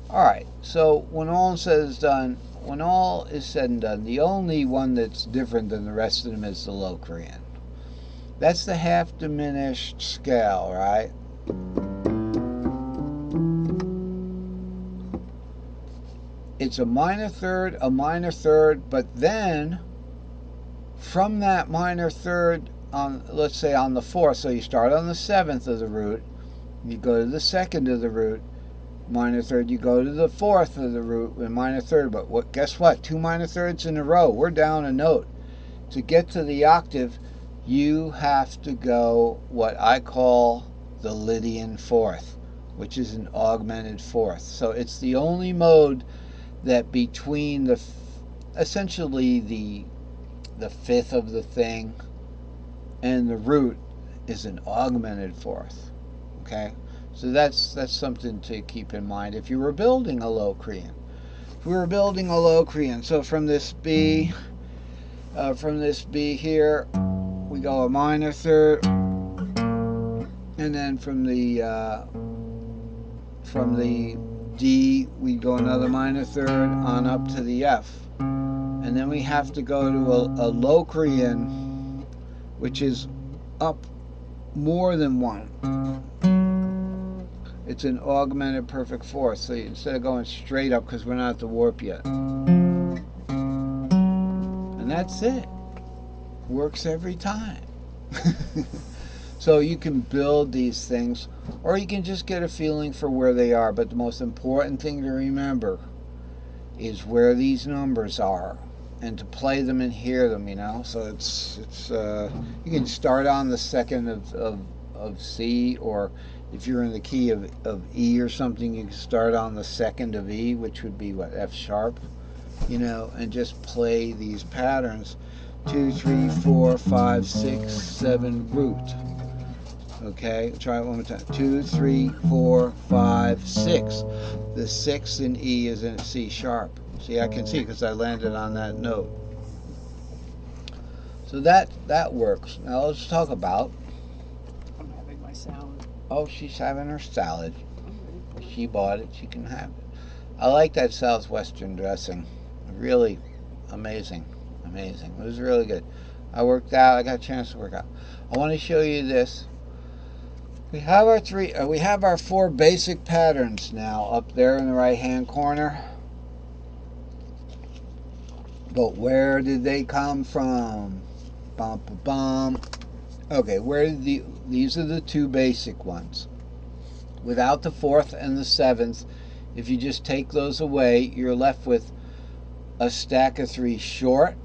Alright, so when all is said is done, when all is said and done, the only one that's different than the rest of them is the Locrian. That's the half diminished scale, right? It's a minor third, but then from that minor third on, let's say on the fourth, so you start on the seventh of the root, you go to the second of the root, minor third, you go to the fourth of the root with minor third, but guess what? Two minor thirds in a row, we're down a note. To get to the octave, you have to go what I call the Lydian fourth, which is an augmented fourth. So it's the only mode that between the essentially the fifth of the thing and the root is an augmented fourth. Okay, so that's something to keep in mind if you were building a Locrian. If we were building a Locrian, so from this B here, we go a minor third, and then from the D, we go another minor third on up to the F. And then we have to go to a Locrian, which is up more than one. It's an augmented perfect fourth. So instead of going straight up, because we're not at the warp yet. And that's it. Works every time. So you can build these things, or you can just get a feeling for where they are. But the most important thing to remember is where these numbers are, and to play them and hear them. So it's you can start on the second of C, or if you're in the key of E or something, you can start on the second of E, which would be what, F sharp, and just play these patterns. 2, 3, 4, 5, 6, 7 root. Okay, try it one more time. 2, 3, 4, 5, 6. The 6 in E is in C sharp. See, I can see because I landed on that note. So that works. Now let's talk about. I'm having my salad. Oh, she's having her salad. She bought it. She can have it. I like that southwestern dressing. Really amazing. Amazing. It was really good. I worked out. I got a chance to work out. I want to show you this. We have our 4 basic patterns now up there in the right hand corner. But where did they come from? Bum, bum, bum. Okay, these are the 2 basic ones. Without the 4th and the 7th, if you just take those away, you're left with a stack of 3 short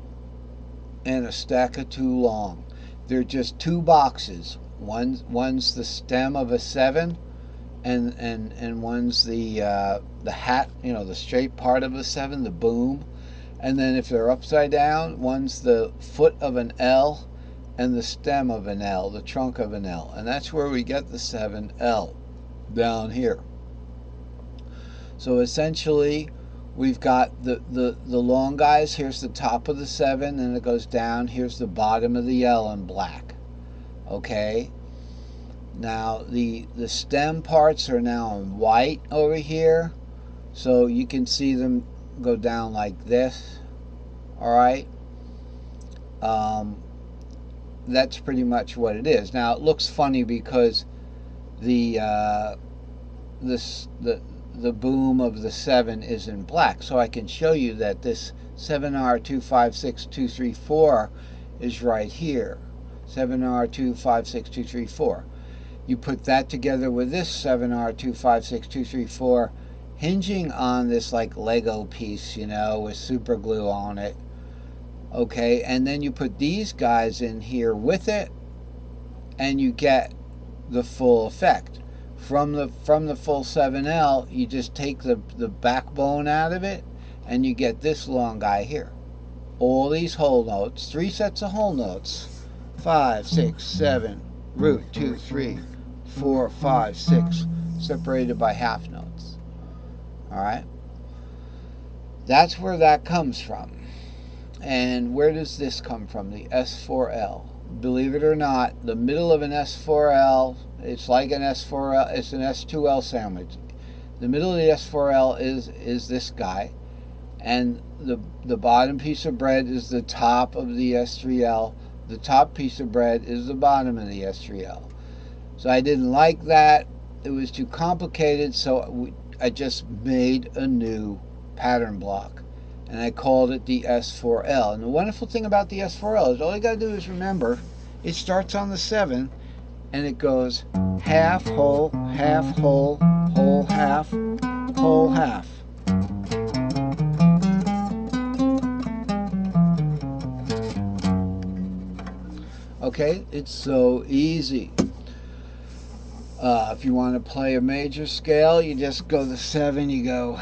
and a stack of 2 long. They're just 2 boxes. One's the stem of a 7, and one's the hat, the straight part of a 7, the boom. And then if they're upside down, one's the foot of an L and the stem of an L, the trunk of an L. And that's where we get the 7L, down here. So essentially, we've got the long guys. Here's the top of the 7, and it goes down. Here's the bottom of the L in black. Okay? Now, the stem parts are now in white over here. So you can see them go down like this. Alright? That's pretty much what it is. Now, it looks funny because the boom of the 7 is in black. So I can show you that this 7R256234 is right here. 7R256234. You put that together with this 7R256234, hinging on this like Lego piece, with super glue on it. Okay, and then you put these guys in here with it, and you get the full effect. From the full 7L, you just take the backbone out of it, and you get this long guy here. All these whole notes, 3 sets of whole notes, 5, 6, 7, root, 2, 3, 4, 5, 6, separated by half notes. Alright? That's where that comes from. And where does this come from? The S4L. Believe it or not, the middle of an S4L, it's like an S4L, it's an S2L sandwich. The middle of the S4L is this guy, and the bottom piece of bread is the top of the S3L. The top piece of bread is the bottom of the S3L. So I didn't like that. It was too complicated, so I just made a new pattern block, and I called it the S4L. And the wonderful thing about the S4L is all you got to do is remember it starts on the 7, and it goes half, whole, whole, half, whole, half. Okay, it's so easy. If you want to play a major scale, you just go the 7, you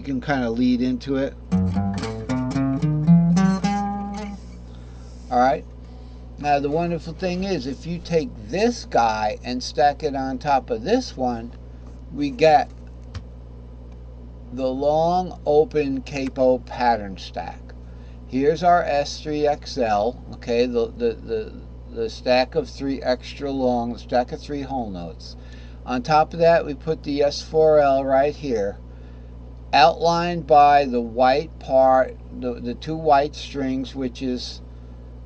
can kind of lead into it. Alright, now the wonderful thing is, if you take this guy and stack it on top of this one, we get the long open capo pattern stack. Here's our S3XL, okay, the stack of 3 extra long, the stack of 3 whole notes. On top of that, we put the S4L right here, outlined by the white part, the 2 white strings, which is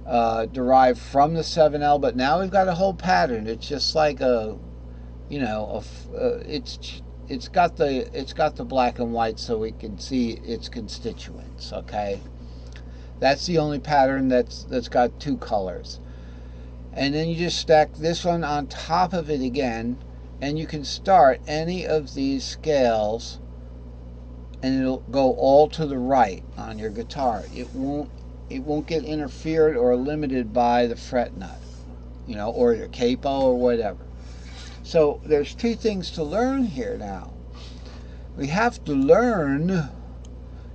derived from the 7L, but now we've got a whole pattern. It's just like a, you know, it's got the black and white so we can see its constituents, okay? That's the only pattern that's got 2 colors. And then you just stack this one on top of it again, and you can start any of these scales and it'll go all to the right on your guitar. It won't get interfered or limited by the fret nut, you know, or your capo or whatever. So there's 2 things to learn here now. We have to learn,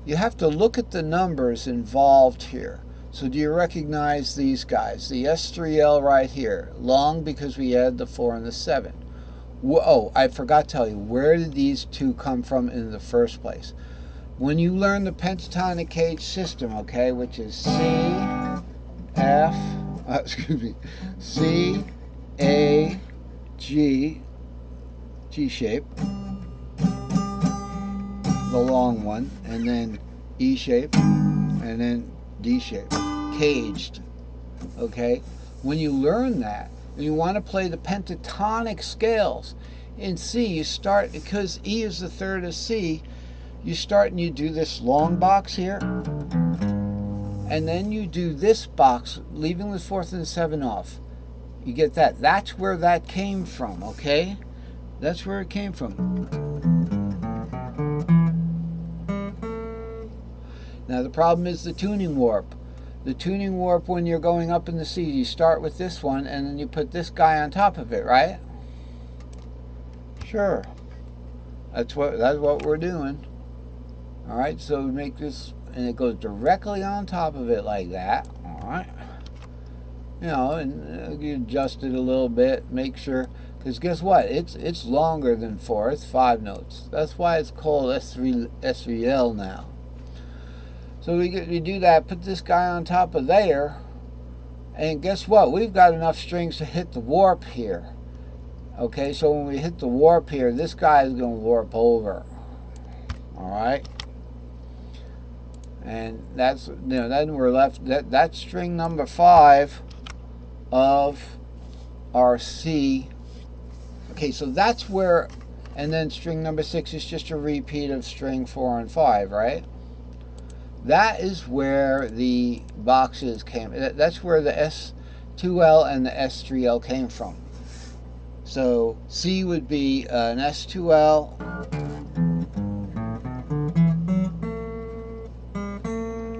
you have to look at the numbers involved here. So do you recognize these guys? The S3L right here, long because we add the 4 and the 7. Oh, I forgot to tell you, where did these 2 come from in the first place? When you learn the pentatonic cage system, okay, which is C, F, C, A, G, G shape, the long one, and then E shape, and then D shape, caged, okay? When you learn that, and you want to play the pentatonic scales, in C you start, because E is the 3rd of C, you start and you do this long box here, and then you do this box, leaving the 4th and 7 off. You get that? That's where that came from, okay? That's where it came from. Now the problem is the tuning warp. The tuning warp, when you're going up in the C, you start with this one and then you put this guy on top of it, right? Sure. That's what we're doing. Alright, so we make this, and it goes directly on top of it like that. Alright. You know, and you adjust it a little bit, make sure, because guess what? It's longer than 4. It's 5 notes. That's why it's called S3L now. So we do that, put this guy on top of there, and guess what? We've got enough strings to hit the warp here. Okay, so when we hit the warp here, this guy is going to warp over. Alright? And that's, you know, then we're left, that's string number 5 of our C. Okay, so that's where, and then string number 6 is just a repeat of string 4 and 5, right? That is where the boxes came. That's where the S2L and the S3L came from. So C would be an S2L,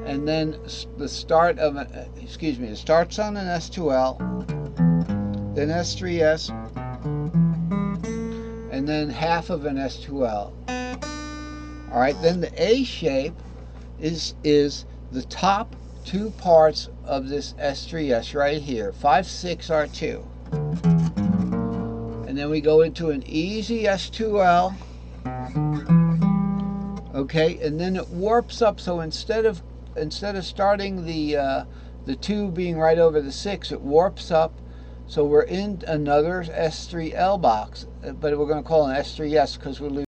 and then the start of it starts on an S2L, then S3S, and then half of an S2L. All right, then the A shape is the top 2 parts of this S3S right here, 5, 6, R2. And then we go into an easy S2L, okay, and then it warps up, so instead of starting the 2 being right over the 6, it warps up, so we're in another S3L box, but we're going to call it an S3S because we're